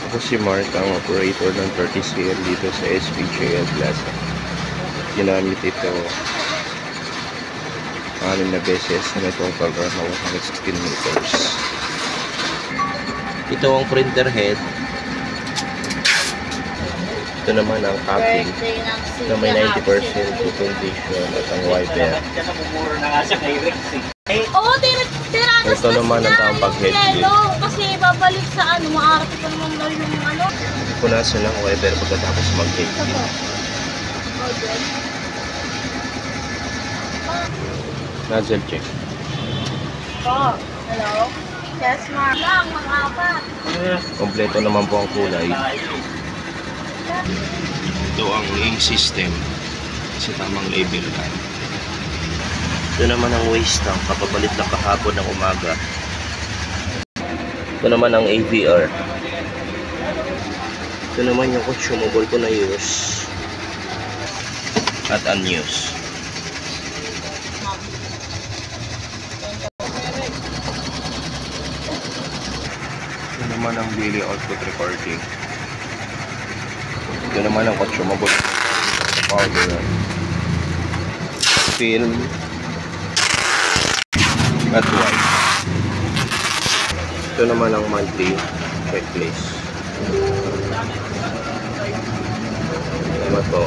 Ako si Mark, ang operator ng 30CL dito sa SPJL Plaza. Ginamit ito 6 na beses na itong cover na 116 meters. Ito ang printer head. Ito naman ang capping na may 90% condition at ang wiper. Oo, tiranas ito naman ang tamang pag-headlight. Kasi babalik sa maarap ko naman daw yung Punasan ang wiper pagkatapos mag-headlight. Nozzle check. Oh, hello? Yes, ma'am. Lang, mga-apat. Kompleto naman po ang kulay. Ito ang lane system. Kasi tamang label lang. Ito naman ang waste tank. Kapabalit lang kahapon ng umaga. Ito naman ang AVR. Ito naman yung consumable ko na use at unused. Ito naman ang daily output recording. Ito naman ang consumable powder, film at white. Ito naman ang monthly checklist. Ano to?